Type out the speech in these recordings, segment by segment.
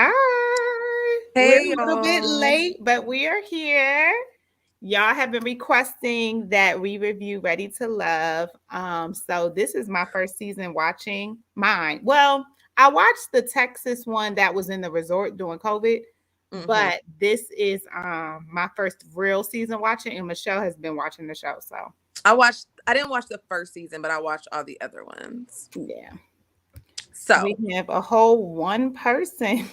Hi. We're Hey a little bit y'all. late, but we are here. Y'all have been requesting that we review Ready to Love. So this is my first season watching mine. Well, I watched the Texas one that was in the resort during COVID, hmm but this is my first real season watching, and Michelle has been watching the show. So I didn't watch the first season, but I watched all the other ones. yeah. We So have a whole one person.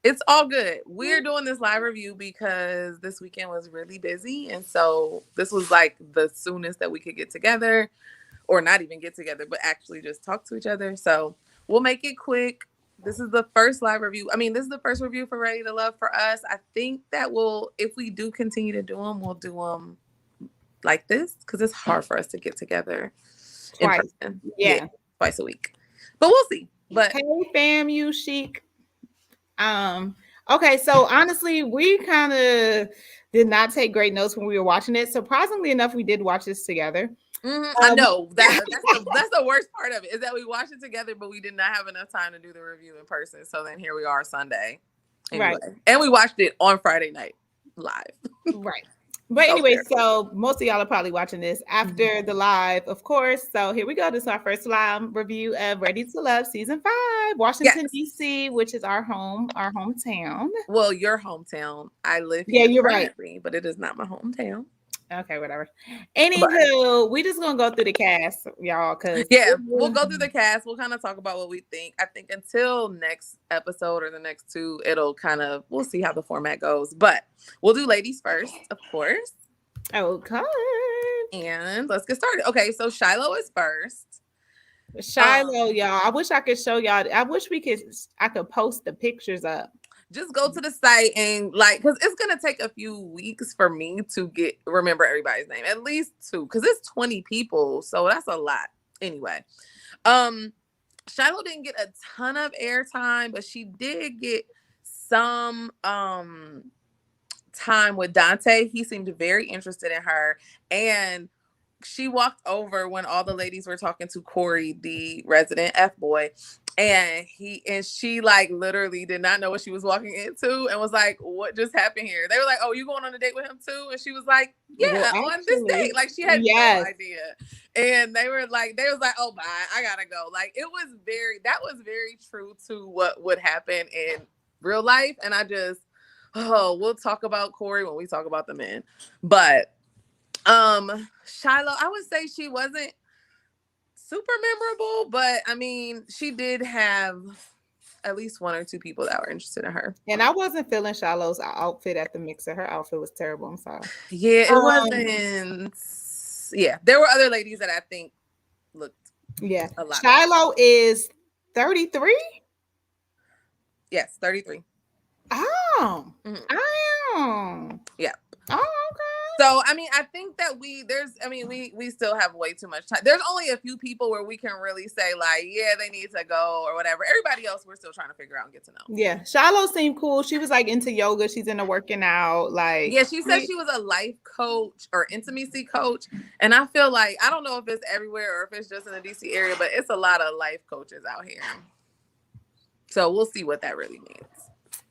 it's all good. We're doing this live review because this weekend was really busy. And so this was like the soonest that we could get together, or not even get together, but actually just talk to each other. So we'll make it quick. This is the first live review. I mean, this is the first review for Ready to Love for us. I think that if we do continue to do them, we'll do them like this because it's hard for us to get together in Twice. person. Yeah, Yeah. twice a week. But we'll see. But Hey fam, you chic. Okay, so honestly, we kind of did not take great notes when we were watching it. Surprisingly enough, we did watch this together. I Um, know that's the worst part of it is that we watched it together, but we did not have enough time to do the review in person. So then here we are Sunday. Anyway, right, and we watched it on Friday night live. right. But So anyway, fair. so most of y'all are probably watching this Mhm. after the live, of course. So here we go. This is our first live review of Ready to Love season 5, Washington Yes. D.C., which is our hometown. Well, your hometown. I live Yeah, here you're right. currently, but it is not my hometown. Okay, whatever. But Anywho, we just gonna go through the cast, y'all, because yeah, we'll go through the cast. We'll kind of talk about what we think. I think until next episode or the next two, we'll see how the format goes. But we'll do ladies first, of course. okay. And let's get started. Okay, so Shiloh is first. Shiloh, Um, y'all. I wish I could show y'all. I could post the pictures up. just go to the site and because it's gonna take a few weeks for me to remember everybody's name, at least two, because it's 20 people, so that's a lot. Anyway, um, Shiloh didn't get a ton of airtime, but she did get some time with Dante. He seemed very interested in her, and she walked over when all the ladies were talking to Corey, the resident F boy, and she like literally did not know what she was walking into and was like, "What just happened here?" They were like, "Oh, you going on a date with him too?" And she was like, Well, "Yeah, on this date." actually, Like she had no yes. idea, and they was like, "Oh, bye, I gotta go." Like that was very true to what would happen in real life, and we'll talk about Corey when we talk about the men, but Shiloh, I would say she wasn't super memorable, but I mean, she did have at least one or two people that were interested in her. And I wasn't feeling Shiloh's outfit at the mixer. Her outfit was terrible. I'm sorry. Yeah, it Um, wasn't. Yeah, there were other ladies that I think looked yeah. a lot better. Shiloh is 33. Yes, 33. Oh, Mm-hmm. oh, Yeah. oh, okay. So I mean, I think that we still have way too much time. There's only a few people where we can really say like, yeah, they need to go or whatever. Everybody else, we're still trying to figure out and get to know. Yeah, Shiloh seemed cool. She was like into yoga. She's into working out. Like, Yeah, she said she was a life coach or intimacy coach. And I feel like, I don't know if it's everywhere or if it's just in the DC area, but it's a lot of life coaches out here. So we'll see what that really means.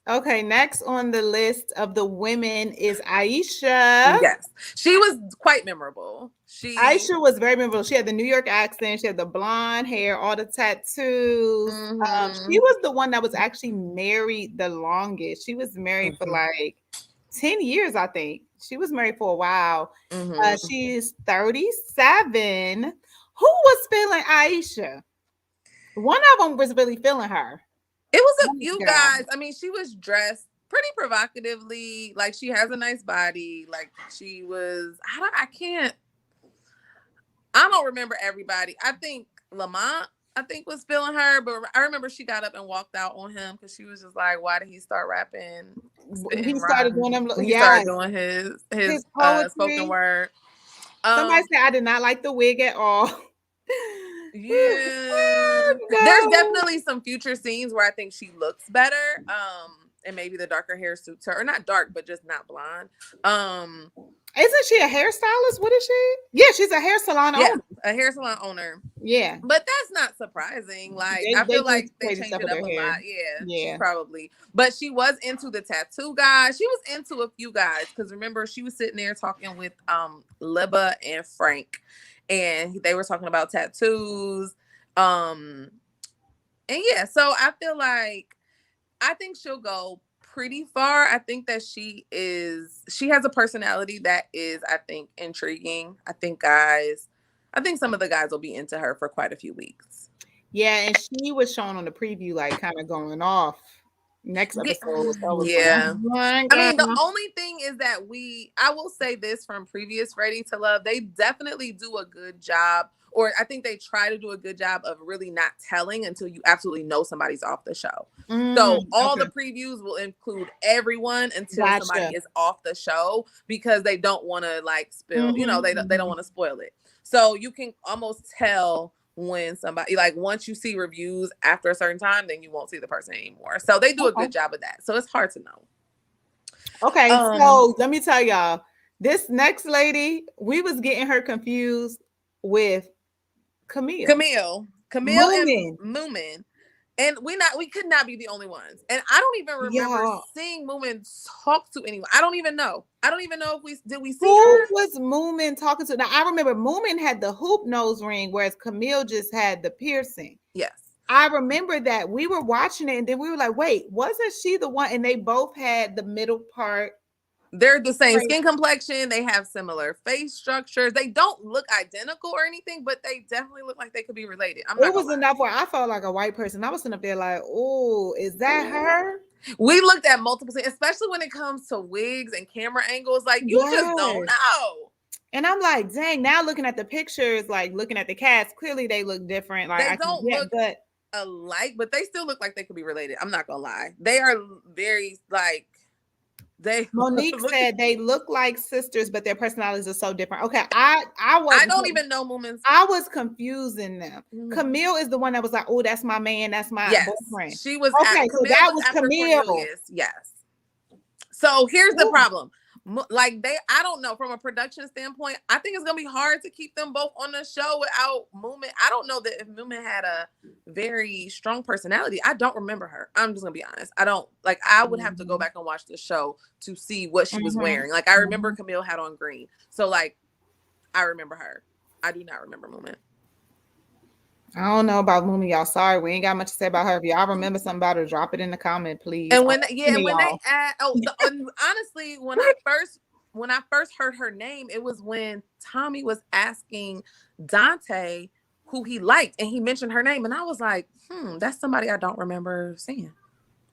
okay, next on the list of the women is Aisha. Yes. She was quite memorable. Aisha was very memorable. She had the New York accent. She had the blonde hair, all the tattoos. She was the one that was actually married the longest. She was married for like 10 years, I think. She was married for a while. She's 37. Who was feeling Aisha? One of them was really feeling her. It was a few guys. I mean, she was dressed pretty provocatively. Like she has a nice body. Like she was, I don't remember everybody. I think Lamont, was feeling her, but I remember she got up and walked out on him because she was just like, "Why did he start rapping, spitting He started rhymes? doing them. He started Yes, doing his his spoken poetry. word." Somebody said I did not like the wig at all. Yeah, there's definitely some future scenes where I think she looks better. And maybe the darker hair suits her, or not dark, but just not blonde. Isn't she a hairstylist? What is she? Yeah, she's a hair salon owner. A hair salon owner. Yeah. But that's not surprising. Like, I They feel do like they crazy change stuff it with up their a hair. lot. Yeah, Yeah. probably. But she was into the tattoo guys. She was into a few guys. Because remember, she was sitting there talking with Libba and Frank. And they were talking about tattoos. And yeah, so I feel like I think she'll go pretty far. I think that she has a personality that is, I think, intriguing. I think some of the guys will be into her for quite a few weeks. Yeah, and she was shown on the preview, like kind of going off next episode. So I was like, Yeah. oh my I mean, the God. only thing is that I will say this from previous Ready to Love, they definitely do a good job, or I think they try to do a good job of really not telling until you absolutely know somebody's off the show. So all the previews will include everyone until somebody is off the show, because they don't want to like spill, they don't want to spoil it. So you can almost tell when somebody, like, once you see reviews after a certain time, then you won't see the person anymore. So they do a good job of that. So it's hard to know. Okay, so let me tell y'all, this next lady, we was getting her confused with Camille and Moomin. And we could not be the only ones. And I don't even remember seeing Moomin talk to anyone. I don't even know if we see her. Who was Moomin talking to? Now I remember Moomin had the hoop nose ring, whereas Camille just had the piercing. Yes. I remember that we were watching it and then we were like, wait, wasn't she the one? And they both had the middle part. They're the same skin complexion. They have similar face structures. They don't look identical or anything, but they definitely look like they could be related. It was enough where I felt like a white person. I was sitting up there like, oh, is that her? We looked at multiple things, especially when it comes to wigs and camera angles. Like, you just don't know. And I'm like, dang, now looking at the pictures, like looking at the cast, clearly they look different. Like, they don't look alike, but they still look like they could be related. I'm not gonna lie. They are very like, Monique said they look like sisters, but their personalities are so different. Okay, I don't even know moments. I was confusing them. Camille is the one that was like, "Oh, that's my man, that's my boyfriend." She was okay. So that was Camille. Yes. So here's the problem. Like, I don't know, from a production standpoint, I think it's gonna be hard to keep them both on the show without Moomin. I don't know that if Moomin had a very strong personality. I don't remember her. I'm just gonna be honest. I don't, like, I would have to go back and watch the show to see what she was wearing. Like, I remember Camille had on green, so like I remember her. I do not remember Moomin. I don't know about Moomin, y'all. Sorry, we ain't got much to say about her. If y'all remember something about her, drop it in the comment, please. And honestly, when I first heard her name, it was when Tommy was asking Dante who he liked, and he mentioned her name, and I was like, that's somebody I don't remember seeing.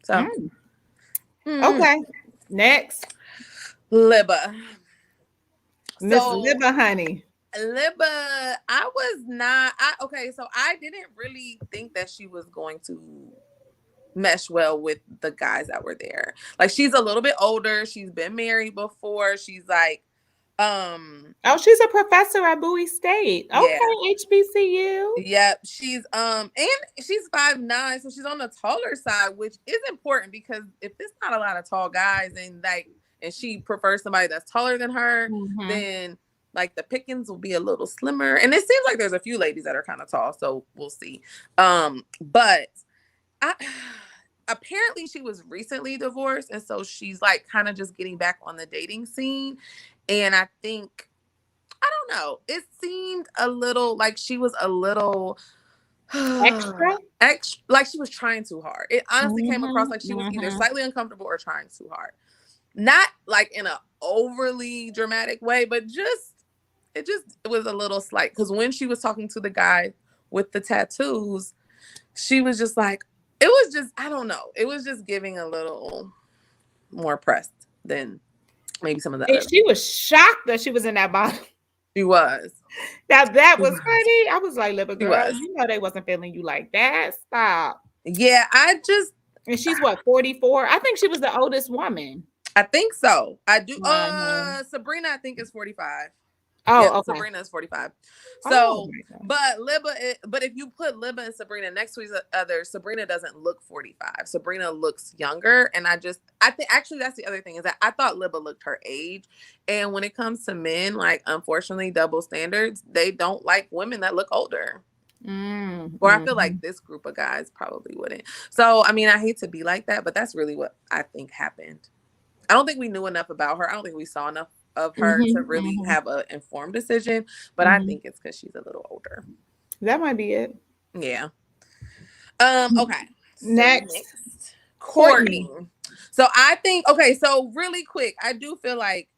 So, okay, next, Libba, Miss Libba, honey. Libba, so I didn't really think that she was going to mesh well with the guys that were there. Like, she's a little bit older, she's been married before, she's like she's a professor at Bowie State. Okay, HBCU. Yep, she's and she's 5'9", so she's on the taller side, which is important, because if there's not a lot of tall guys and she prefers somebody that's taller than her, then like the pickings will be a little slimmer. And it seems like there's a few ladies that are kind of tall, so we'll see. But apparently she was recently divorced, and so she's like kind of just getting back on the dating scene. And I think, I don't know, it seemed a little like she was a little extra, like she was trying too hard. It honestly came across like she was either slightly uncomfortable or trying too hard. Not like in an overly dramatic way, but it was a little slight. Because when she was talking to the guy with the tattoos, she was just like, it was just, I don't know, it was just giving a little more pressed than maybe some of the others. She was shocked that she was in that bottle. She was. That was funny. I was like, Libba girl, you know they wasn't feeling you like that. Stop. Yeah, and she's what, 44? I think she was the oldest woman. I think so. I do. Sabrina, I think, is 45. Yep, Oh, okay. Sabrina is 45. Oh, So, but if you put Libba and Sabrina next to each other, Sabrina doesn't look 45. Sabrina looks younger, and I think actually that's the other thing is that I thought Libba looked her age, and when it comes to men, like unfortunately, double standards, they don't like women that look older. Or I feel like this group of guys probably wouldn't. So, I mean, I hate to be like that, but that's really what I think happened. I don't think we knew enough about her. I don't think we saw enough of her to really have an informed decision, but I think it's because she's a little older. That might be it. Yeah. Okay. Next, Courtney. So I think, okay, so really quick, I do feel like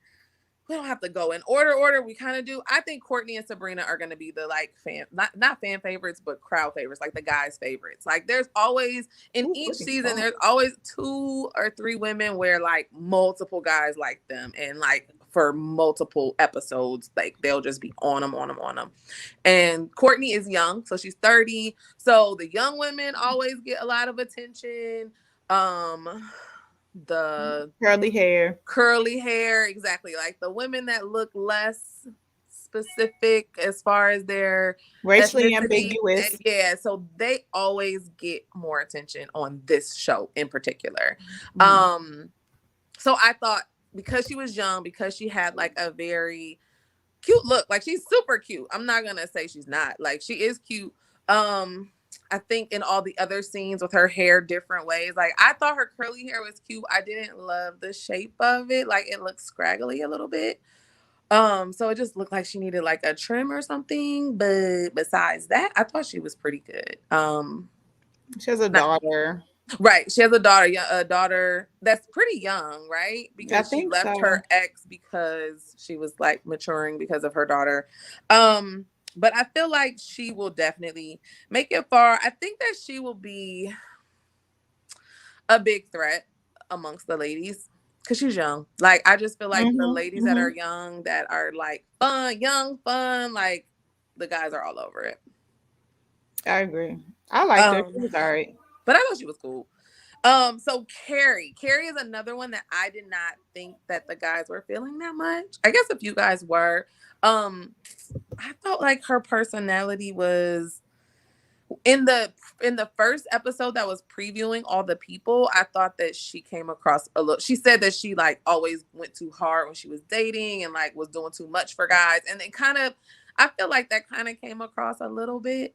we don't have to go in order. We kind of do. I think Courtney and Sabrina are going to be the like not fan favorites, but crowd favorites, like the guys' favorites. Like there's always in each season, there's always 2 or 3 women where like multiple guys like them, and like for multiple episodes, like they'll just be on them. And Courtney is young, so she's 30. So the young women always get a lot of attention. The curly hair, exactly, like the women that look less specific as far as their racially ethnicity. ambiguous. Yeah, so they always get more attention on this show in particular. So I thought because she was young, because she had like a very cute look, like she's super cute. I'm not gonna say she's not, like she is cute. I think in all the other scenes with her hair different ways, like I thought her curly hair was cute. I didn't love the shape of it. Like it looked scraggly a little bit. So it just looked like she needed like a trim or something. But besides that, I thought she was pretty good. She has a daughter. Right. She has a daughter that's pretty young, right? Because she left her ex because she was like maturing because of her daughter. But I feel like she will definitely make it far. I think that she will be a big threat amongst the ladies because she's young. Like, I just feel like the ladies that are young, that are like fun, like the guys are all over it. I agree. I liked her. She was all right. But I thought she was cool. So Carrie is another one that I did not think that the guys were feeling that much. I guess a few guys were. I felt like her personality was in the first episode that was previewing all the people. I thought that she came across a little. She said that she like always went too hard when she was dating and like was doing too much for guys, and it kind of, I feel like that kind of came across a little bit.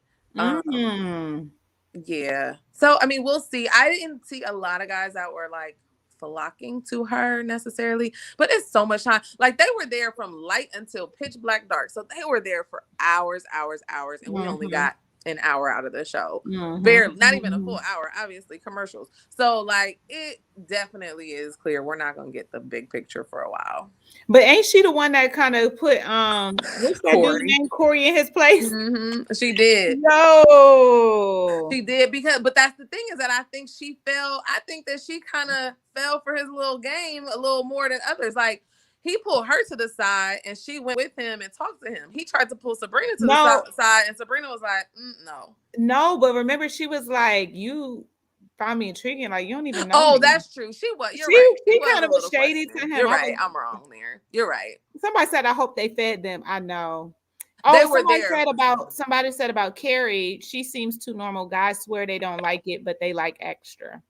Yeah. So I mean, we'll see. I didn't see a lot of guys that were like flocking to her necessarily, but it's so much time. Like they were there from light until pitch black dark. So they were there for hours, and we only got an hour out of the show. Barely, not even a full hour, obviously commercials. So like it definitely is clear we're not gonna get the big picture for a while. But ain't she the one that kind of put what's that dude named Corey in his place? She did. No, she did, because but that's the thing is that I think she fell. I think that she kind of fell for his little game a little more than others. Like he pulled her to the side and she went with him and talked to him. He tried to pull Sabrina to the side and Sabrina was like, no. But remember, she was like, you found me intriguing. Like you don't even know. Oh, me. That's true. She was. You're right. She kind of was shady to him. You're right. I'm wrong there. You're right. Somebody said, I hope they fed them. I know. Oh, somebody said about Carrie, she seems too normal. Guys swear they don't like it, but they like extra.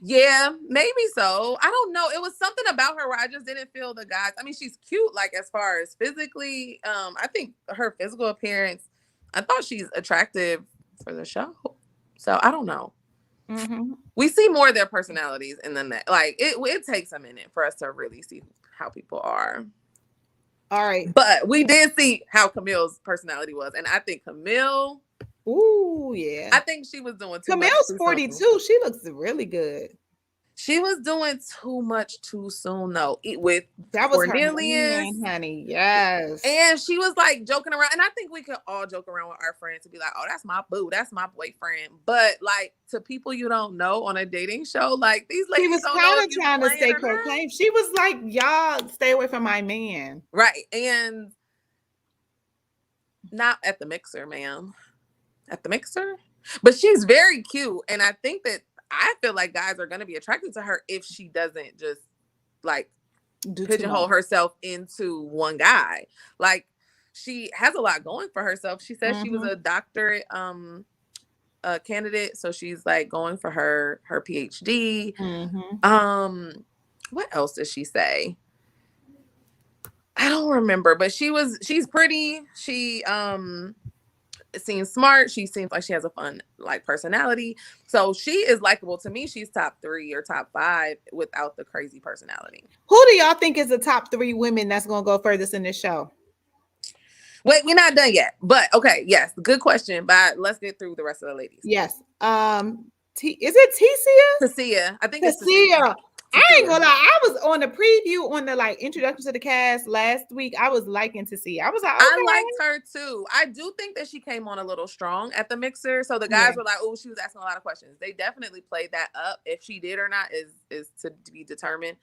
Yeah, maybe so. I don't know. It was something about her where I just didn't feel the guys. I mean, she's cute, like as far as physically. I think her physical appearance, I thought she's attractive for the show. So I don't know. We see more of their personalities in the net. Like it takes a minute for us to really see how people are. All right. But we did see how Camille's personality was. And I think Camille. Ooh, yeah. I think she was doing too much. Camille's 42. She looks really good. She was doing too much too soon, though. That was Cornelius, her honey. Yes. And she was like joking around. And I think we could all joke around with our friends and be like, oh, that's my boo. That's my boyfriend. But like to people you don't know on a dating show, like these ladies. She was kind of trying to stake her claim. She was like, y'all stay away from my man. Right. And not at the mixer, ma'am. At the mixer. But she's very cute. And I think that I feel like guys are going to be attracted to her if she doesn't just like pigeonhole herself into one guy. Like she has a lot going for herself. She said she was a doctorate candidate, so she's like going for her PhD. What else did she say? I don't remember, but she's pretty. She seems smart. She seems like she has a fun like personality. So she is likable to me. She's top 3 or top 5 without the crazy personality. Who do y'all think is the top 3 women that's gonna go furthest in this show? Wait, we're not done yet. But okay, yes, good question. But let's get through the rest of the ladies. Yes. Is it Tasia? Tasia. I think Tasia. it's Tasia. I ain't gonna lie. I was on the preview on the like introduction to the cast last week. I was liking Tasia. I was like, okay. I liked her too. I do think that she came on a little strong at the mixer. So the guys were like, oh, she was asking a lot of questions. They definitely played that up. If she did or not is to be determined.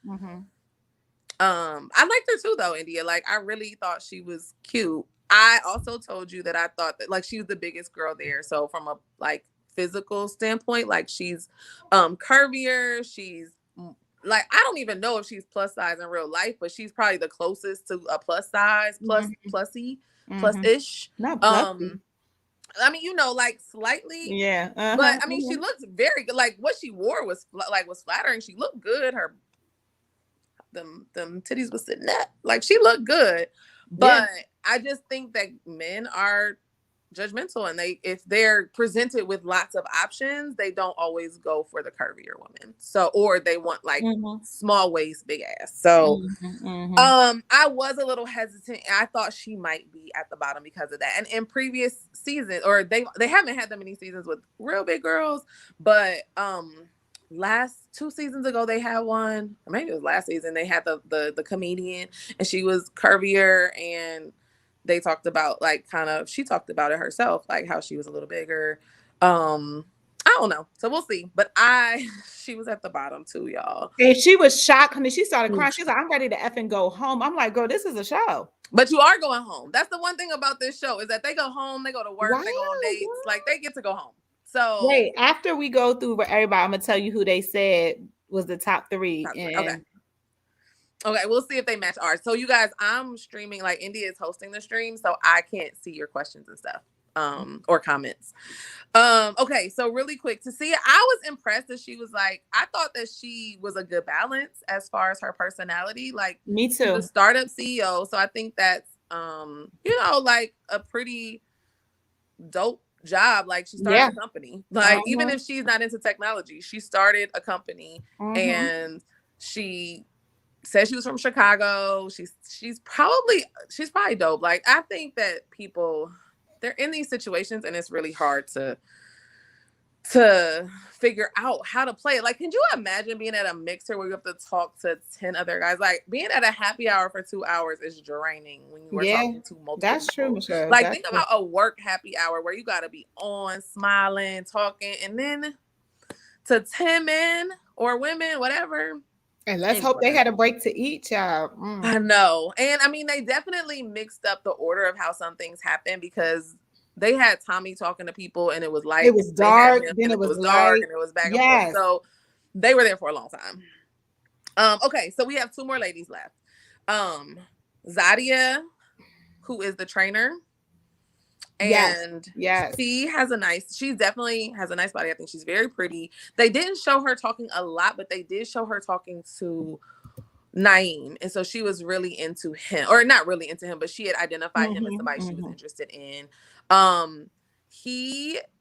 I liked her too though, India. Like I really thought she was cute. I also told you that I thought that like she was the biggest girl there. So from a like physical standpoint, like she's curvier. She's like, I don't even know if she's plus size in real life, but she's probably the closest to a plus size, plus-ish. Not plussy. I mean, you know, like slightly. Yeah. But I mean, she looks very good. Like what she wore was flattering. She looked good. Her them titties was sitting up. Like she looked good. But I just think that men are judgmental, and if they're presented with lots of options, they don't always go for the curvier woman. So, or they want like small waist, big ass. So, I was a little hesitant. I thought she might be at the bottom because of that. And in previous seasons, or they haven't had that many seasons with real big girls, but last 2 seasons ago they had one, or maybe it was last season. They had the comedian, and she was curvier, and they talked about like she talked about it herself, like how she was a little bigger. I don't know. So we'll see. But she was at the bottom too, y'all. And she was shocked when she started crying. She's like, I'm ready to effing go home. I'm like, girl, this is a show. But you are going home. That's the one thing about this show is that they go home, they go to work, they go on dates. Like they get to go home. So wait, after we go through everybody, I'm gonna tell you who they said was the top 3. Okay, we'll see if they match ours. So you guys, I'm streaming, like India is hosting the stream, so I can't see your questions and stuff, or comments. Okay, so really quick to see, I was impressed that she was like, I thought that she was a good balance as far as her personality. Like me too. The startup CEO, so I think that's you know, like a pretty dope job. Like she started a company. Like even if she's not into technology, she started a company, and she said she was from Chicago. She's probably dope. Like I think that people, they're in these situations and it's really hard to figure out how to play it. Like, can you imagine being at a mixer where you have to talk to 10 other guys? Like being at a happy hour for 2 hours is draining when you are talking to multiple that's people. true, Michelle. Like think about a work happy hour where you got to be on, smiling, talking, and then to 10 men or women, whatever. And let's hope they had a break to eat, child. I know. And I mean, they definitely mixed up the order of how some things happen, because they had Tommy talking to people and it was light. It was dark, then it was dark, and it was back and forth. So they were there for a long time. Okay, so we have 2 more ladies left. Zadia, who is the trainer. And she definitely has a nice body. I think she's very pretty. They didn't show her talking a lot, but they did show her talking to Naeem. And so she was really into him, or not really into him, but she had identified him as somebody she was interested in.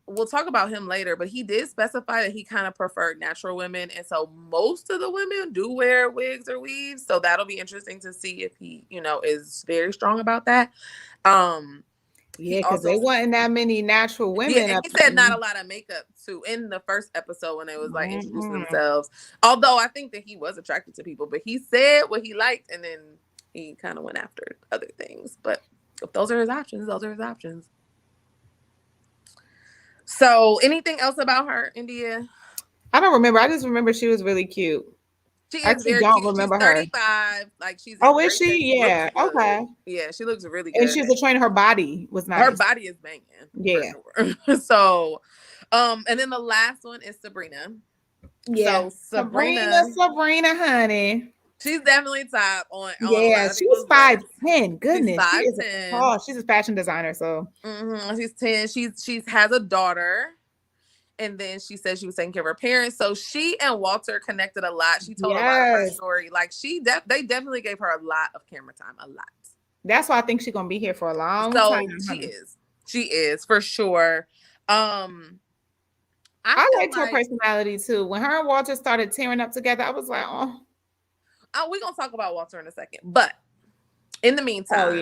We'll talk about him later, but he did specify that he kind of preferred natural women. And so most of the women do wear wigs or weaves. So that'll be interesting to see if he, you know, is very strong about that. Yeah, because there wasn't that many natural women. Yeah, and he said not a lot of makeup too in the first episode when they was like introducing themselves. Although I think that he was attracted to people, but he said what he liked, and then he kind of went after other things. But if those are his options, those are his options. So, anything else about her, India? I don't remember. I just remember she was really cute. She actually don't remember she's 35. Her. Like she's. Oh, is she? Yeah. Okay. Yeah, she looks really good. And she's a trainer. Her body was nice. Her body is banging. Yeah. Sure. So, and then the last one is Sabrina. Yeah. So Sabrina, honey. She's definitely top on a Yeah, lot of she's people's lists. 5'10". Goodness, she is 5'10". tall. She's a fashion designer, so She's 10. She's has a daughter. And then she said she was taking care of her parents. So she and Walter connected a lot. She told a lot of her story. Like they definitely gave her a lot of camera time. A lot. That's why I think she's gonna be here for a long time. She is for sure. I liked her personality too. When her and Walter started tearing up together, I was like, oh. We're gonna talk about Walter in a second. But in the meantime,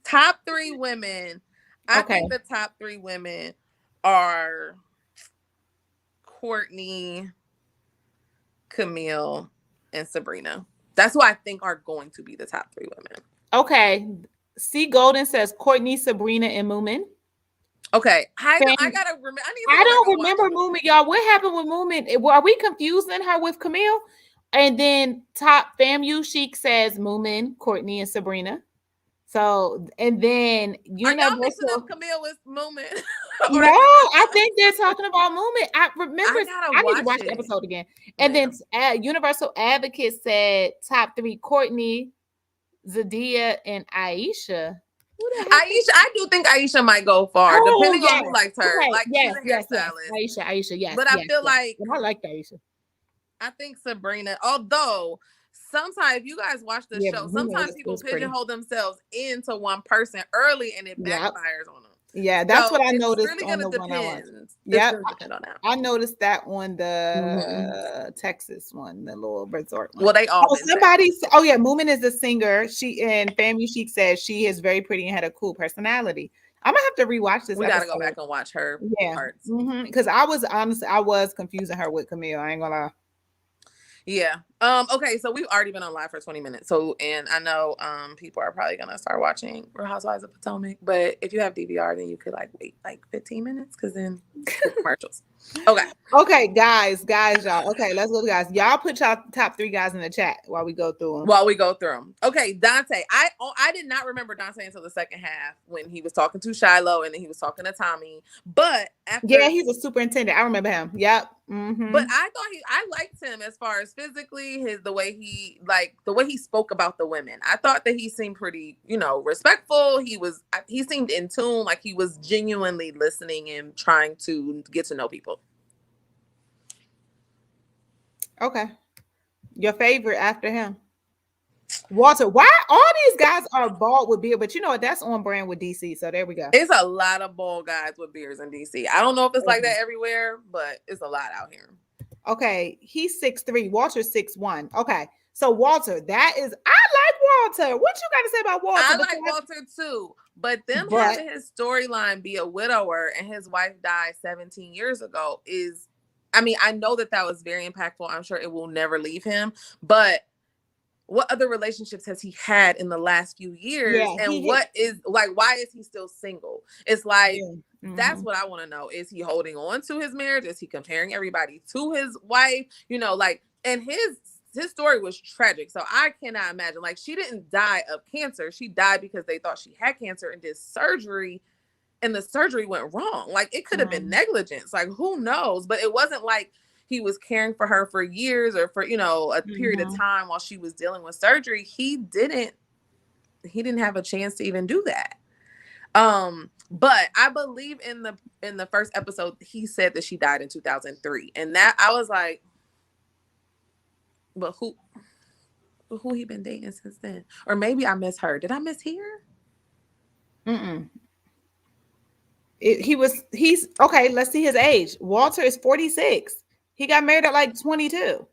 top 3 women. I think the top 3 women are Courtney, Camille, and Sabrina. That's who I think are going to be the top 3 women. Okay. C. Golden says Courtney, Sabrina, and Moomin. Okay. I gotta remember. I don't remember Moomin, y'all. What happened with Moomin? Are we confusing her with Camille? And then top FAMU Chic says Moomin, Courtney, and Sabrina. So, and then Universal. Are y'all mixing up Camille with Moomin? No, I think they're talking about Moomin. I remember. I need to watch the episode again. And then Universal Advocate said top 3 Courtney, Zadia, and Aisha. Aisha, I do think Aisha might go far, depending on who likes her. Okay. Like yes. Aisha, yes. But I feel like I like Aisha. I think Sabrina, although sometimes you guys watch the show, sometimes people pigeonhole themselves into one person early and it backfires on them. Yeah, that's what I noticed on the one I watched. Yeah, I noticed that on the Texas one, the little resort one. Well, they all Moomin is the singer. She and FAMU Chic says she is very pretty and had a cool personality. I'm gonna have to rewatch this. We gotta go back and watch her parts. Because I was confusing her with Camille. I ain't gonna lie. Yeah. Okay, so we've already been on live for 20 minutes. So, and I know people are probably gonna start watching Real Housewives of Potomac, but if you have DVR, then you could wait 15 minutes because then commercials. Okay, guys, y'all. Okay, let's go, guys. Y'all put y'all top 3 guys in the chat while we go through them. Okay, Dante. I did not remember Dante until the second half when he was talking to Shiloh and then he was talking to Tommy. But he's a superintendent. I remember him. Yep. But I liked him as far as physically, the way he spoke about the women. I thought that he seemed pretty, respectful. He seemed in tune, like he was genuinely listening and trying to get to know people. Okay. Your favorite after him? Walter. Why all these guys are bald with beard, but you know what? That's on brand with DC. So there we go. It's a lot of bald guys with beards in DC. I don't know if it's like that everywhere, but it's a lot out here. Okay, he's 6'3". Walter's 6'1". Okay, so Walter, I like Walter. What you got to say about Walter? I like Walter too, but having his storyline be a widower and his wife died 17 years ago I know that was very impactful. I'm sure it will never leave him, but what other relationships has he had in the last few years? Why is he still single? It's like, that's what I want to know. Is he holding on to his marriage? Is he comparing everybody to his wife? And his story was tragic. So I cannot imagine, she didn't die of cancer. She died because they thought she had cancer and did surgery and the surgery went wrong. It could have been negligence. Who knows? But it wasn't like he was caring for her for years or for, a period of time while she was dealing with surgery. He didn't have a chance to even do that. But I believe in the first episode, he said that she died in 2003. And that I was like, but who he been dating since then? Or maybe I misheard. Did I mishear? He's okay. Let's see his age. Walter is 46. He got married at 22.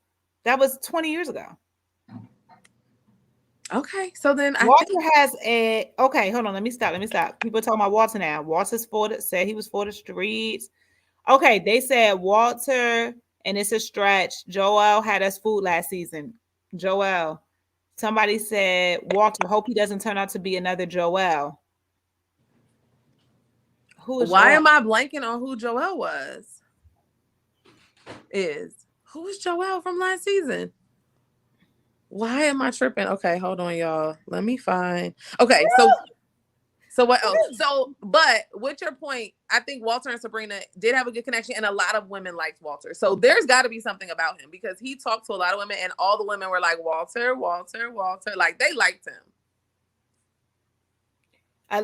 That was 20 years ago. Okay, so then has a okay. Hold on, let me stop. People talking about Walter now. Walter's said he was for the streets. Okay, they said Walter, and it's a stretch. Joel had us food last season. Joel. Somebody said Walter. Hope he doesn't turn out to be another Joel. Who is? Why am I blanking on who Joel was? Who is Joel from last season? Why am I tripping? Okay, hold on, y'all. Let me find. Okay, so So what else? So, but with your point, I think Walter and Sabrina did have a good connection, and a lot of women liked Walter. So there's got to be something about him, because he talked to a lot of women, and all the women were like, Walter, Walter, Walter. Like, they liked him.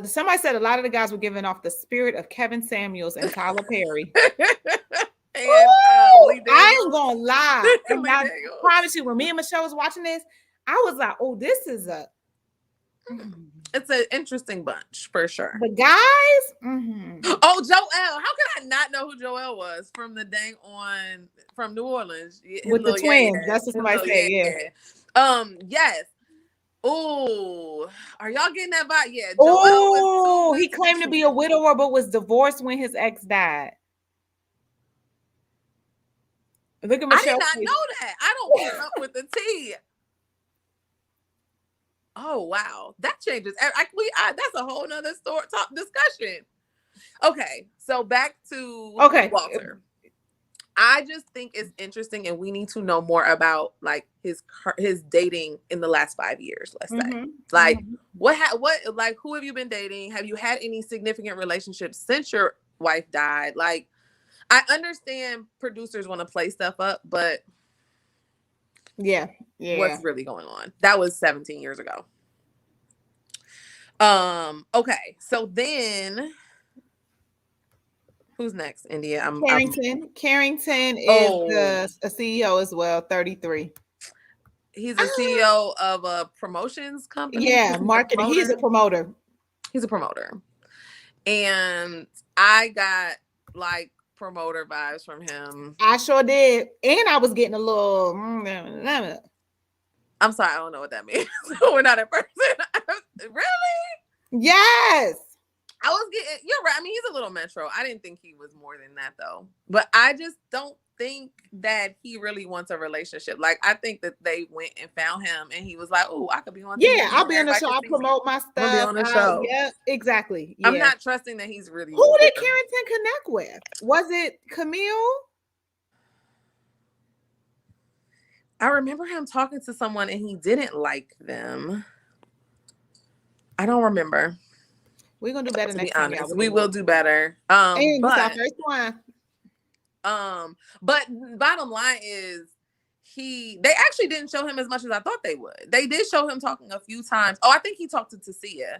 Somebody said a lot of the guys were giving off the spirit of Kevin Samuels and Tyler Perry. And I ain't gonna lie. And I promise you, when me and Michelle was watching this, I was like, oh, this is it's an interesting bunch for sure. The guys. Mm-hmm. Oh, Joel. How could I not know who Joel was from the from New Orleans? With the twins. That's what somebody said. Yeah. Yes. Oh, are y'all getting that vibe? Yeah. Oh, he claimed to be a widower, but was divorced when his ex died. Look at Michelle. I did not know that. I don't keep up with the tea. Oh, wow. That changes. That's a whole nother discussion. Okay. So back to Walter. I just think it's interesting, and we need to know more about like his dating in the last 5 years, let's say. Like, what like, who have you been dating? Have you had any significant relationships since your wife died? Like, I understand producers want to play stuff up, but yeah, what's really going on? That was 17 years ago. Okay, so then who's next, India? Carrington is a CEO as well, 33. He's a CEO of a promotions company. Yeah, marketing. He's a promoter. He's a promoter. And I got like promoter vibes from him. I sure did. And I was getting a little I'm sorry, I don't know what that means. We're not in person. Really? Yes. I was getting, you're right. I mean, he's a little metro. I didn't think he was more than that though. But I just don't think that he really wants a relationship. Like, I think that they went and found him and he was like, oh, I could be on TV. Yeah, I'll be on the show. I'll promote my stuff. I'll be on the show. Yeah, exactly. Yeah. I'm not trusting that he's really. Who did Carrington connect with? Was it Camille? I remember him talking to someone and he didn't like them. I don't remember. We're gonna do better next time. We will do better. And but, our first one. But bottom line is they actually didn't show him as much as I thought they would. They did show him talking a few times. Oh, I think he talked to Tasia.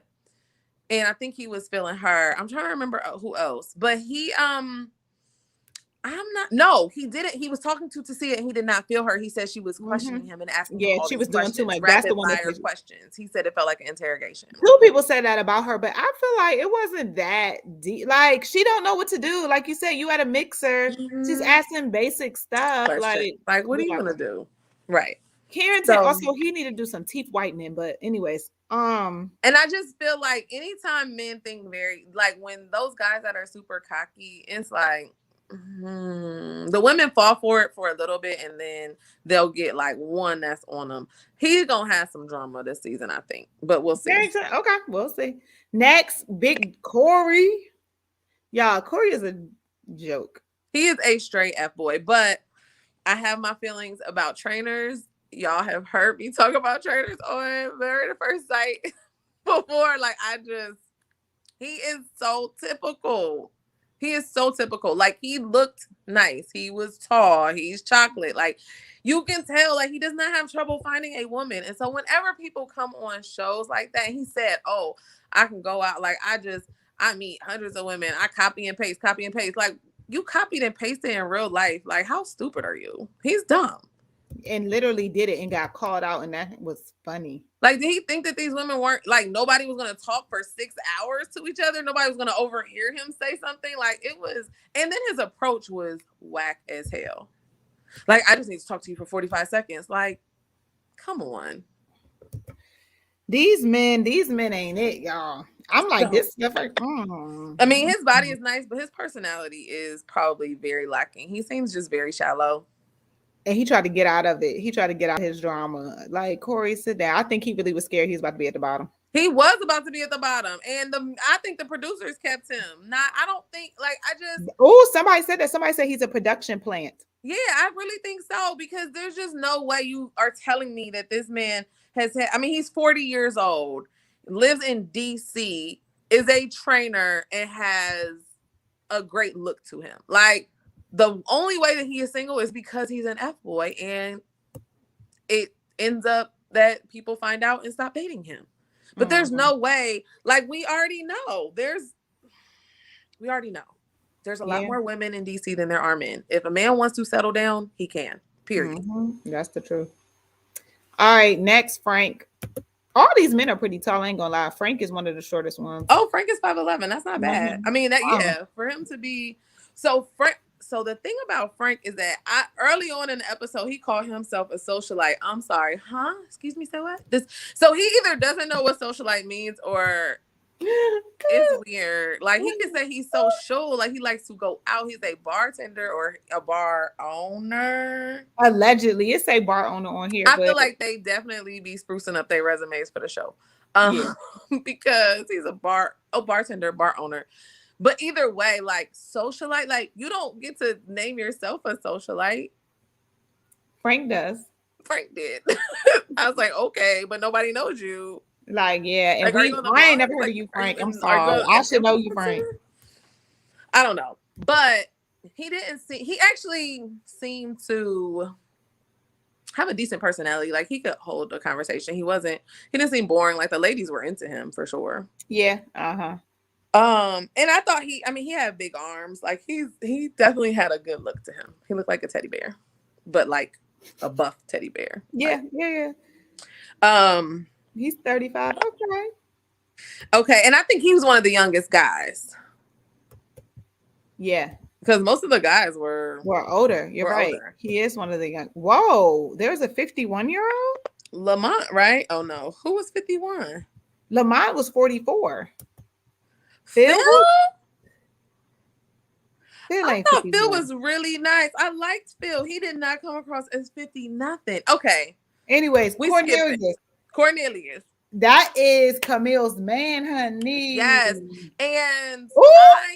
And I think he was feeling her. I'm trying to remember who else. But he he didn't. He was talking to Tasia and he did not feel her. He said she was questioning him and asking him all she was doing too much. That's the one that questions. He said it felt like an interrogation. Two people said that about her, but I feel like it wasn't that deep. Like, she don't know what to do. Like you said, you had a mixer. She's asking basic stuff. Like what are you gonna do? Right. Carrington also, he need to do some teeth whitening. But anyways, and I just feel like anytime men think like when those guys that are super cocky, it's like the women fall for it for a little bit and then they'll get like one that's on them. He's gonna have some drama this season, I think, but we'll see. Okay, we'll see. Next, big Corey. Y'all, Corey is a joke. He is a straight F boy, but I have my feelings about trainers. Y'all have heard me talk about trainers on Married at First Sight before. Like, he is so typical. He is so typical. Like, he looked nice. He was tall. He's chocolate. Like, you can tell, like, he does not have trouble finding a woman. And so whenever people come on shows like that, he said, oh, I can go out. Like, I meet hundreds of women. I copy and paste. Like, you copied and pasted in real life. Like, how stupid are you? He's dumb. And literally did it and got called out. And that was funny. Like, did he think that these women weren't, like, nobody was going to talk for 6 hours to each other? Nobody was going to overhear him say something? Like, it was, and then his approach was whack as hell. Like, I just need to talk to you for 45 seconds. Like, come on. These men ain't it, y'all. I'm like, this stuff like, I mean, his body is nice, but his personality is probably very lacking. He seems just very shallow. And he tried to get out of it. He tried to get out his drama. Like, Corey, sit down. I think he really was scared he was about to be at the bottom. He was about to be at the bottom. And I think the producers kept him. I don't think, like, oh, somebody said that. Somebody said he's a production plant. Yeah, I really think so. Because there's just no way you are telling me that this man he's 40 years old, lives in DC, is a trainer and has a great look to him. Like, the only way that he is single is because he's an F-boy, and it ends up that people find out and stop dating him. But there's no way, like, we already know. There's a lot more women in DC than there are men. If a man wants to settle down, he can. Period. That's the truth. All right, next, Frank. All these men are pretty tall. I ain't gonna lie. Frank is one of the shortest ones. Oh, Frank is 5'11". That's not bad. I mean, for him to be Frank. So the thing about Frank is that early on in the episode, he called himself a socialite. I'm sorry, huh? Excuse me, say what? So he either doesn't know what socialite means, or it's weird. Like, he can say he's social, like he likes to go out. He's a bartender or a bar owner. Allegedly, it's a bar owner on here. I feel like they definitely be sprucing up their resumes for the show, because he's a bartender, bar owner. But either way, like, socialite, like, you don't get to name yourself a socialite. Frank does. Frank did. I was like, okay, but nobody knows you. Like, yeah. And I ain't never heard of you, Frank. I'm sorry. I should know you, Frank. I don't know. But he actually seemed to have a decent personality. Like, he could hold a conversation. He didn't seem boring. Like, the ladies were into him for sure. Yeah. And I thought he had big arms. Like, he definitely had a good look to him. He looked like a teddy bear, but like a buff teddy bear. Yeah, like, he's 35. Okay, and I think he was one of the youngest guys. Yeah, because most of the guys were older. You're right. Older. He is one of the young. Whoa, there's a 51-year-old Lamont, right? Oh no, who was 51? Lamont was 44. Phil? I thought Phil was really nice. I liked Phil. He did not come across as 50 nothing. Okay. Anyways, Cornelius. That is Camille's man, honey. Yes. And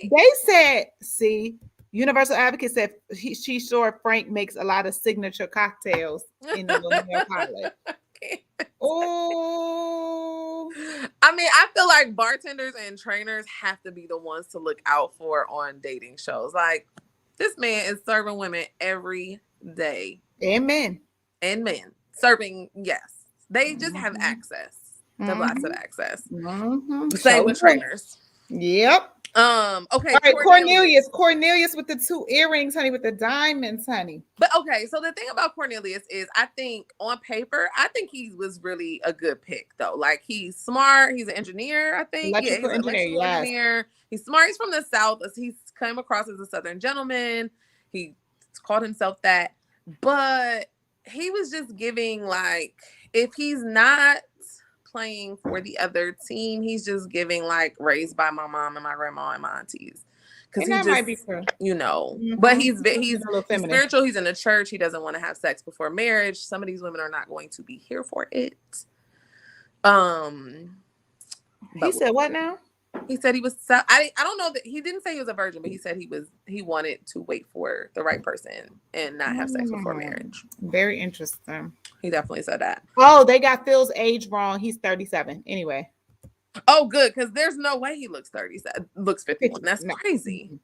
they said, see, Universal Advocate said she's sure Frank makes a lot of signature cocktails in the pilot. Oh, I mean, I feel like bartenders and trainers have to be the ones to look out for on dating shows. Like, this man is serving women every day. And men. Serving, yes. They just have access. They have lots of access. Same with trainers. Yep. Okay. All right, Cornelius with the 2 earrings, honey, with the diamonds, honey. But okay, so the thing about Cornelius is, I think on paper, I think he was really a good pick, though. Like, he's smart. He's an engineer, I think. Electrical engineer. He's smart. He's from the South. He's come across as a Southern gentleman. He called himself that. But he was just giving, like, if he's not playing for the other team, he's just giving, like, raised by my mom and my grandma and my aunties, because he just might be true. But he's spiritual. He's in the church. He doesn't want to have sex before marriage. Some of these women are not going to be here for it. He said what now? He said he was. I don't know that he didn't say he was a virgin, but he said he wanted to wait for the right person and not have sex before marriage. Very interesting. He definitely said that. Oh, they got Phil's age wrong. He's 37. Anyway. Oh, good, because there's no way he looks 37. Looks 51. That's crazy.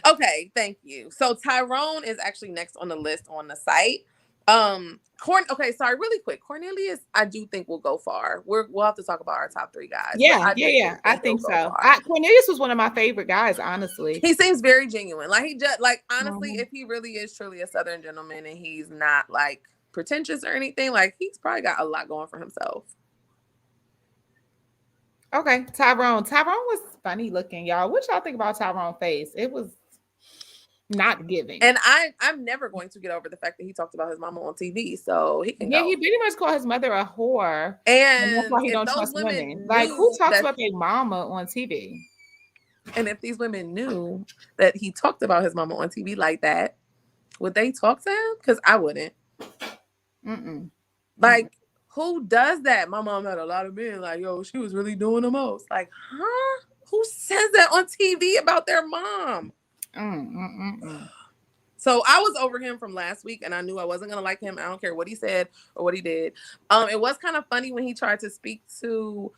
Okay, thank you. So Tyrone is actually next on the list on the site. Okay, sorry, really quick. Cornelius, I do think will go far. We'll have to talk about our top 3 guys. Yeah. I think so. Cornelius was one of my favorite guys, honestly. He seems very genuine. Like, he just, like, honestly, if he really is truly a Southern gentleman and he's not, like, pretentious or anything, like, he's probably got a lot going for himself. Okay, Tyrone was funny looking, y'all. What y'all think about Tyrone's face? It was not giving. And I'm never going to get over the fact that he talked about his mama on TV. So he can he pretty much called his mother a whore. And that's why he don't trust women. Like, who talks about their mama on TV? And if these women knew that he talked about his mama on TV like that, would they talk to him? Because I wouldn't. Like, who does that? My mom had a lot of men like, yo, she was really doing the most. Like, huh? Who says that on TV about their mom? So I was over him from last week, and I knew I wasn't going to like him. I don't care what he said or what he did. It was kind of funny when he tried to speak to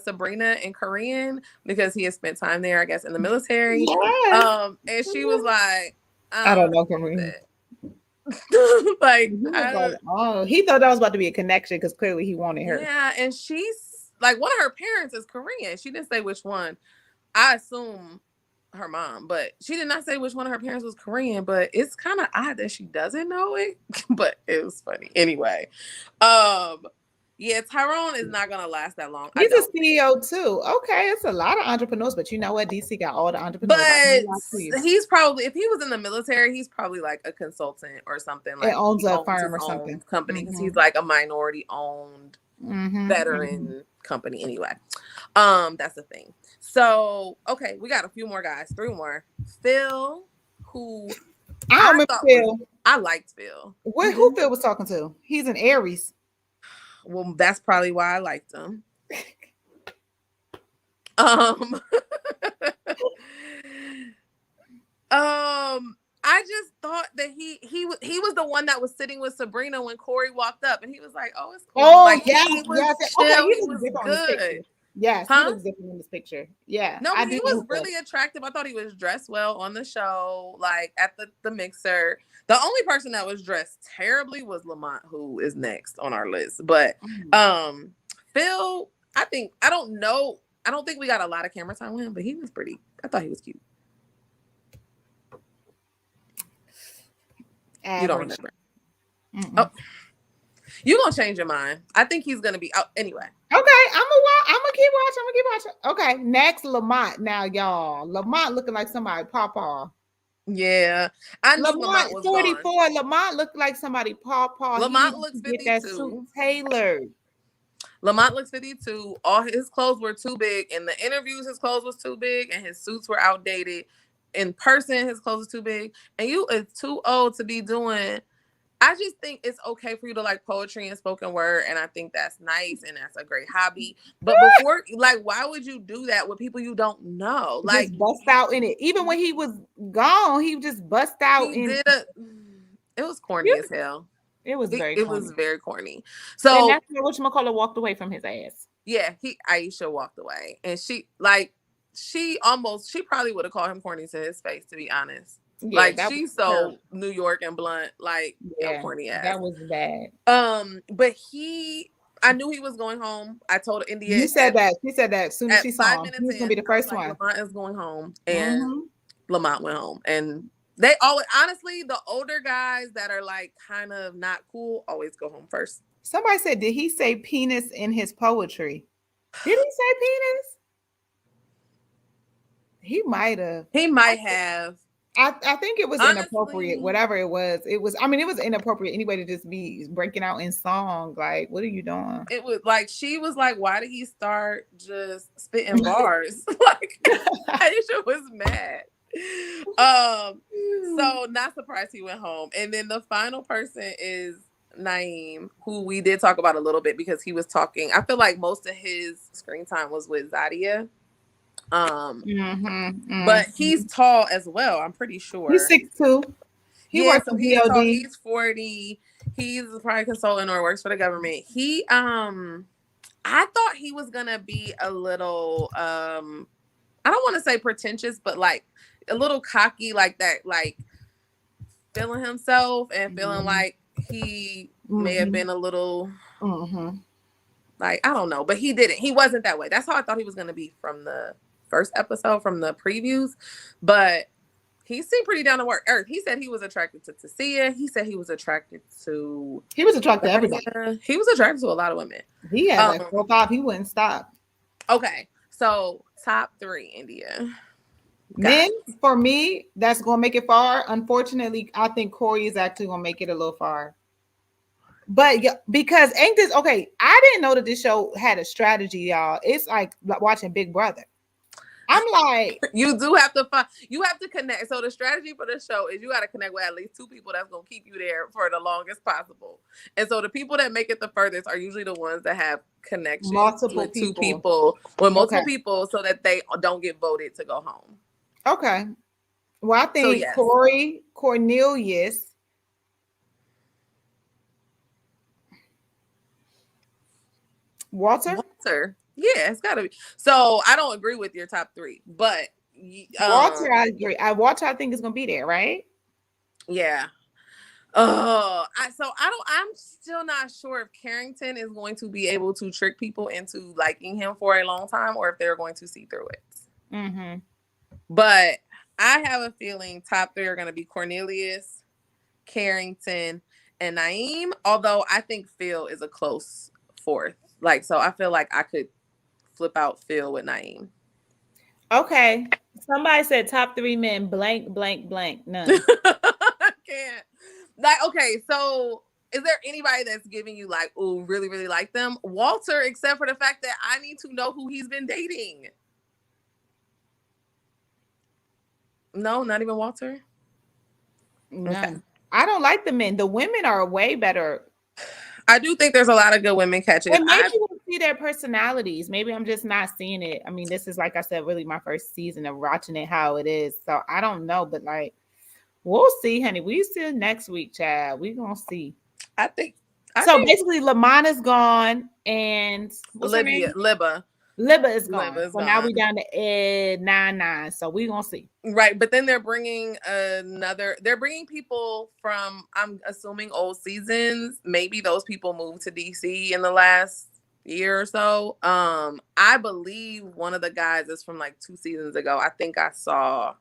Sabrina in Korean because he has spent time there, I guess, in the military. Yes. And she was like, I don't know Korean. Like, oh, he thought that was about to be a connection because clearly he wanted her. Yeah, and she's like, one of her parents is Korean. She didn't say which one. I assume her mom, but she did not say which one of her parents was Korean. But it's kind of odd that she doesn't know it. But it was funny anyway. Yeah, Tyrone is not gonna last that long. He's a CEO too. Okay, it's a lot of entrepreneurs, but you know what? DC got all the entrepreneurs. But he's probably, if he was in the military, he's probably like a consultant or something. Like, owns a firm or something, company, because he's like a minority owned veteran company anyway. That's the thing. So okay, we got a few more guys, 3 more. Phil, who I remember Phil. I liked Phil. Who Phil was talking to? He's an Aries. Well, that's probably why I liked him. I just thought that he was the one that was sitting with Sabrina when Corey walked up, and he was like, "Oh, it's cool." Oh, like, yes, he was yes. chill. Okay, he was good. Yes, he looks different in this picture. Yeah. No, he was really attractive. I thought he was dressed well on the show, like at the mixer. The only person that was dressed terribly was Lamont, who is next on our list. But Phil, I don't know. I don't think we got a lot of camera time with him, but he was pretty. I thought he was cute. Average. You don't remember. Oh, you gonna change your mind. I think he's gonna be out anyway. Okay, I'm gonna keep watching. Okay, next Lamont. Now, y'all, Lamont looking like somebody pawpaw. Yeah, I knew Lamont was 44. Gone. Lamont looked like somebody pawpaw. Lamont looks 52. Get that suit tailored. Lamont looks 52. All his clothes were too big. In the interviews, his clothes was too big, and his suits were outdated. In person, his clothes are too big, and you is too old to be doing. I just think it's okay for you to like poetry and spoken word, and I think that's nice and that's a great hobby. But before, like, why would you do that with people you don't know? Like, just bust out in it. Even when he was gone, he just bust out it was corny as hell. It was very corny. It was very corny. So and that's where whatchamacallit walked away from his ass. Yeah, Aisha walked away, and she probably would have called him corny to his face, to be honest. Yeah, like, she's so New York and blunt, like, corny ass. That was bad. But I knew he was going home. I told India. You said that. She said that as soon as she saw him. He was gonna be the first one. Lamont is going home, and Lamont went home, and they always, honestly, the older guys that are like kind of not cool always go home first. Somebody said, did he say penis in his poetry? Did he say penis? He might have. He might have. I think it was inappropriate, whatever it was. It was inappropriate anyway to just be breaking out in song. Like, what are you doing? It was like, she was like, why did he start just spitting bars? Like, Aisha was mad. So not surprised he went home. And then the final person is Naeem, who we did talk about a little bit because he was talking. I feel like most of his screen time was with Zadia. But he's tall as well, I'm pretty sure. He's 6'2". He works for DOD. He's 40. He's probably a consultant or works for the government. I thought he was gonna be a little I don't want to say pretentious, but like a little cocky, like that, like feeling himself and feeling like he may have been a little like, I don't know, but he didn't. He wasn't that way. That's how I thought he was gonna be from the first episode, from the previews, but he seemed pretty down to earth. He said he was attracted to Tasia. He said he was attracted to everybody. He was attracted to a lot of women. He had like 4 or 5. He wouldn't stop. Okay, so top 3, India. Men, for me, that's gonna make it far. Unfortunately, I think Corey is actually gonna make it a little far. But because ain't this okay? I didn't know that this show had a strategy, y'all. It's like watching Big Brother. I'm like, you do have to find, you have to connect. So the strategy for the show is you got to connect with at least 2 people that's going to keep you there for the longest possible. And so the people that make it the furthest are usually the ones that have connections with 2 people, with multiple people, so that they don't get voted to go home. Okay. Well, I think Cornelius, Walter. Yeah, it's gotta be. So I don't agree with your top 3, but Walter, I agree. Walter, I think is gonna be there, right? yeah. I'm still not sure if Carrington is going to be able to trick people into liking him for a long time, or if they're going to see through it. Mm-hmm. But I have a feeling top 3 are going to be Cornelius, Carrington, and Naeem. Although I think Phil is a close 4th. Like, so I feel like I could flip out Phil with Naeem. Okay. Somebody said top 3 men, blank, blank, blank. None. I can't. Like, okay, so is there anybody that's giving you like, oh, really, really like them? Walter, except for the fact that I need to know who he's been dating. No, not even Walter. None. Okay. I don't like the men. The women are way better. I do think there's a lot of good women catches. And maybe we'll see their personalities. Maybe I'm just not seeing it. I mean, this is, like I said, really my first season of watching it how it is. So I don't know, but like we'll see, honey. We see next week, Chad. We gonna see. I think basically Lamana's gone and what's her name? Libba is gone. So now we down to Ed 9-9. So we gonna see. Right, but then they're bringing people from, I'm assuming, old seasons. Maybe those people moved to DC in the last year or so. I believe one of the guys is from like 2 seasons ago. I think I saw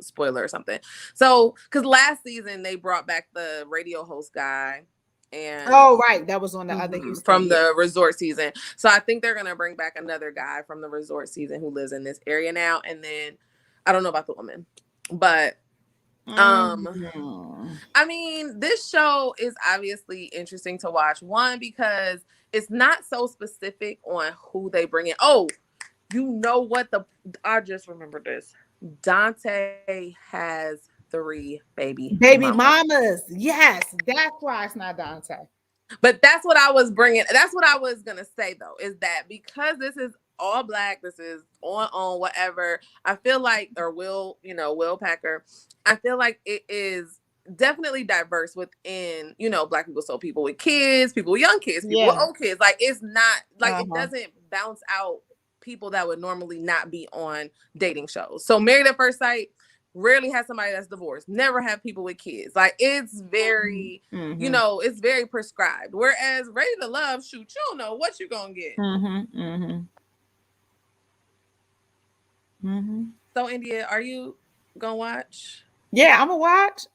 spoiler or something. So, because last season they brought back the radio host guy. And right, that was on the other Houston, from the resort season. So I think they're gonna bring back another guy from the resort season who lives in this area now. And then I don't know about the woman, but I mean, this show is obviously interesting to watch. One, because it's not so specific on who they bring in. Oh, you know what? I just remembered this. Dante has 3 baby mamas. Yes, that's why it's not Dante. But that's what I was bringing. That's what I was gonna say though, is that because this is all Black, this is on whatever. I feel like, or Will Packer. I feel like it is definitely diverse within Black people. So people with kids, people with young kids, people with old kids. Like, it's not like it doesn't bounce out people that would normally not be on dating shows. So Married at First Sight rarely has somebody that's divorced, never have people with kids. Like, it's very, it's very prescribed. Whereas Ready to Love, shoot, you don't know what you're going to get. So, India, are you going to watch? Yeah, I'm going to watch.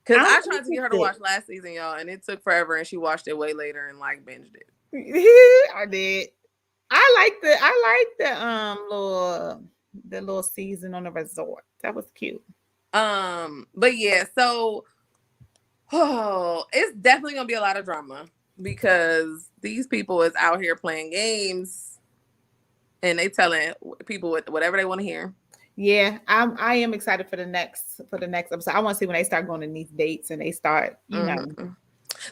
Because I tried to get her to watch last season, y'all, and it took forever, and she watched it way later and, like, binged it. I did. I like the little season on the resort. That was cute. But yeah, so it's definitely gonna be a lot of drama because these people is out here playing games and they telling people whatever they want to hear. Yeah, I am excited for the next episode. I want to see when they start going to these dates and they start,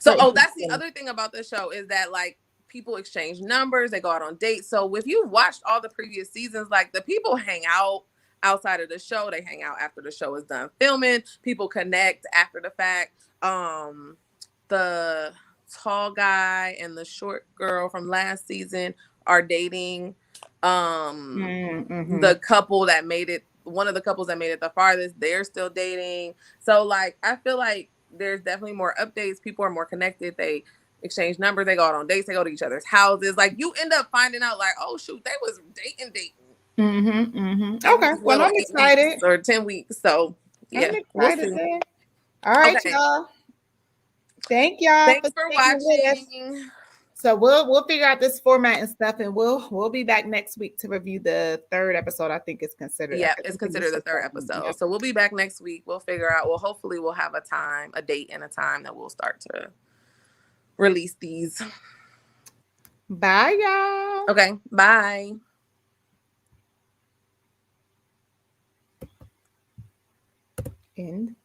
So that's the other thing about the show is that, like, people exchange numbers, they go out on dates. So if you watched all the previous seasons, like, the people hang out outside of the show, they hang out after the show is done filming, people connect after the fact. The tall guy and the short girl from last season are dating. The couple that made it, one of the couples that made it the farthest, they're still dating. So, like, I feel like there's definitely more updates. People are more connected. They exchange numbers. They go out on dates. They go to each other's houses. Like, you end up finding out, like, oh shoot, they was dating. Okay, well, I'm excited. Or 10 weeks. So yeah, we'll see. All right, y'all. Thank y'all. Thanks for watching. So we'll figure out this format and stuff, and we'll be back next week to review the 3rd episode. I think it's considered. Yeah, it's considered the 3rd episode. Yeah. So we'll be back next week. We'll figure out. Well, hopefully we'll have a date and a time that we'll start to release these. Bye, y'all. Okay, bye. End.